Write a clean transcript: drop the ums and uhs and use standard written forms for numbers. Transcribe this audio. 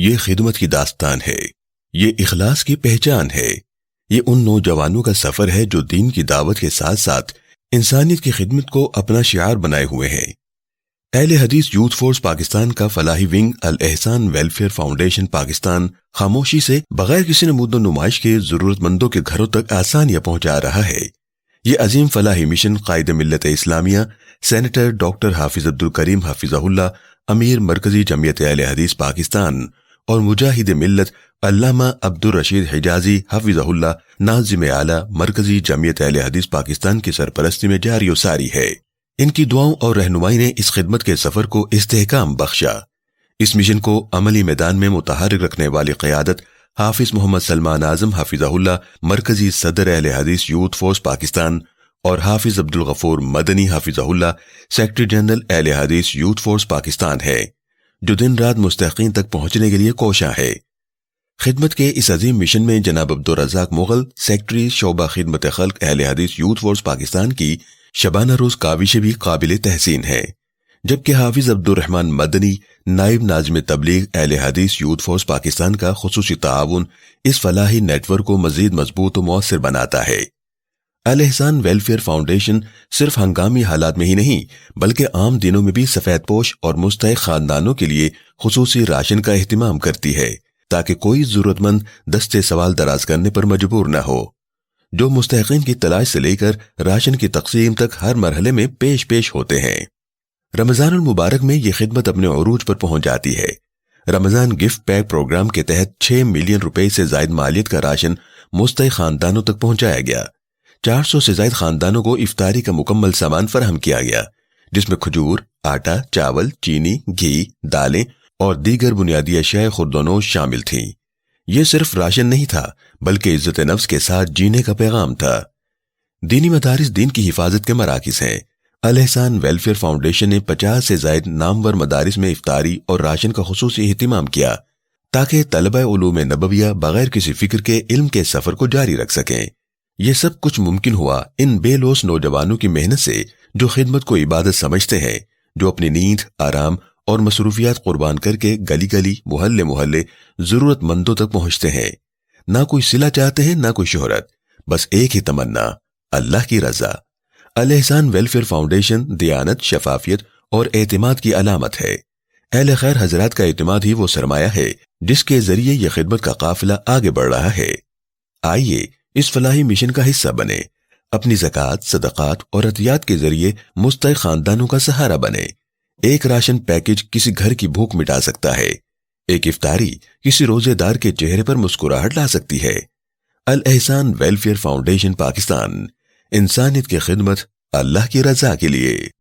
یہ خدمت کی داستان ہے، یہ اخلاص کی پہچان ہے، یہ ان نوجوانوں کا سفر ہے جو دین کی دعوت کے ساتھ ساتھ انسانیت کی خدمت کو اپنا شعار بنائے ہوئے ہیں۔ اہل حدیث یوتھ فورس پاکستان کا فلاحی ونگ الاحسان ویلفیئر فاؤنڈیشن پاکستان خاموشی سے بغیر کسی نمود و نمائش کے ضرورت مندوں کے گھروں تک آسانیاں پہنچا رہا ہے۔ یہ عظیم فلاحی مشن قائد ملت اسلامیہ سینیٹر ڈاکٹر حافظ عبدالکریم حفظہ اللہ، امیر مرکزی جمعیت اہل حدیث پاکستان، اور مجاہد ملت علامہ عبدالرشید حجازی حفظہ اللہ، ناظم اعلیٰ مرکزی جمعیت اہل حدیث پاکستان کی سرپرستی میں جاری و ساری ہے۔ ان کی دعاؤں اور رہنمائی نے اس خدمت کے سفر کو استحکام بخشا۔ اس مشن کو عملی میدان میں متحرک رکھنے والی قیادت حافظ محمد سلمان اعظم حفظہ اللہ، مرکزی صدر اہل حدیث یوتھ فورس پاکستان، اور حافظ عبدالغفور مدنی حفظہ اللہ، سیکرٹری جنرل اہل حدیث یوتھ فورس پاکستان ہے، جو دن رات مستحقین تک پہنچنے کے لیے کوشاں ہے۔ خدمت کے اس عظیم مشن میں جناب عبدالرزاق مغل، سیکرٹری شعبہ خدمت خلق اہل حدیث یوتھ فورس پاکستان کی شبانہ روز کاوشیں بھی قابل تحسین ہے، جبکہ حافظ عبدالرحمن مدنی، نائب ناظم تبلیغ اہل حدیث یوتھ فورس پاکستان کا خصوصی تعاون اس فلاحی نیٹ ورک کو مزید مضبوط و مؤثر بناتا ہے۔ الاحسان ویلفیئر فاؤنڈیشن صرف ہنگامی حالات میں ہی نہیں بلکہ عام دنوں میں بھی سفید پوش اور مستحق خاندانوں کے لیے خصوصی راشن کا اہتمام کرتی ہے، تاکہ کوئی ضرورت مند دستے سوال دراز کرنے پر مجبور نہ ہو، جو مستحقین کی تلاش سے لے کر راشن کی تقسیم تک ہر مرحلے میں پیش ہوتے ہیں۔ رمضان المبارک میں یہ خدمت اپنے عروج پر پہنچ جاتی ہے۔ رمضان گفٹ پیک پروگرام کے تحت 6 ملین روپے سے زائد مالیت کا راشن مستحق خاندانوں تک پہنچایا گیا۔ 400 سے زائد خاندانوں کو افطاری کا مکمل سامان فراہم کیا گیا، جس میں کھجور، آٹا، چاول، چینی، گھی، دالیں اور دیگر بنیادی اشیاء خوردونوش شامل تھیں۔ یہ صرف راشن نہیں تھا بلکہ عزت نفس کے ساتھ جینے کا پیغام تھا۔ دینی مدارس دین کی حفاظت کے مراکز ہیں۔ الاحسان ویلفیئر فاؤنڈیشن نے 50 سے زائد نامور مدارس میں افطاری اور راشن کا خصوصی اہتمام کیا تاکہ طلبہ علوم نبویہ بغیر کسی فکر کے علم کے سفر کو جاری رکھ سکیں۔ یہ سب کچھ ممکن ہوا ان بے لوث نوجوانوں کی محنت سے، جو خدمت کو عبادت سمجھتے ہیں، جو اپنی نیند، آرام اور مصروفیات قربان کر کے گلی گلی، محلے محلے ضرورت مندوں تک پہنچتے ہیں۔ نہ کوئی صلہ چاہتے ہیں، نہ کوئی شہرت، بس ایک ہی تمنا، اللہ کی رضا۔ الاحسان ویلفیئر فاؤنڈیشن دیانت، شفافیت اور اعتماد کی علامت ہے۔ اہل خیر حضرات کا اعتماد ہی وہ سرمایہ ہے جس کے ذریعے یہ خدمت کا قافلہ آگے بڑھ رہا ہے۔ آئیے اس فلاحی مشن کا حصہ بنے، اپنی زکوٰۃ، صدقات اور عطیات کے ذریعے مستحق خاندانوں کا سہارا بنے۔ ایک راشن پیکج کسی گھر کی بھوک مٹا سکتا ہے، ایک افطاری کسی روزے دار کے چہرے پر مسکراہٹ لا سکتی ہے۔ الاحسان ویلفیئر فاؤنڈیشن پاکستان، انسانیت کی خدمت، اللہ کی رضا کے لیے۔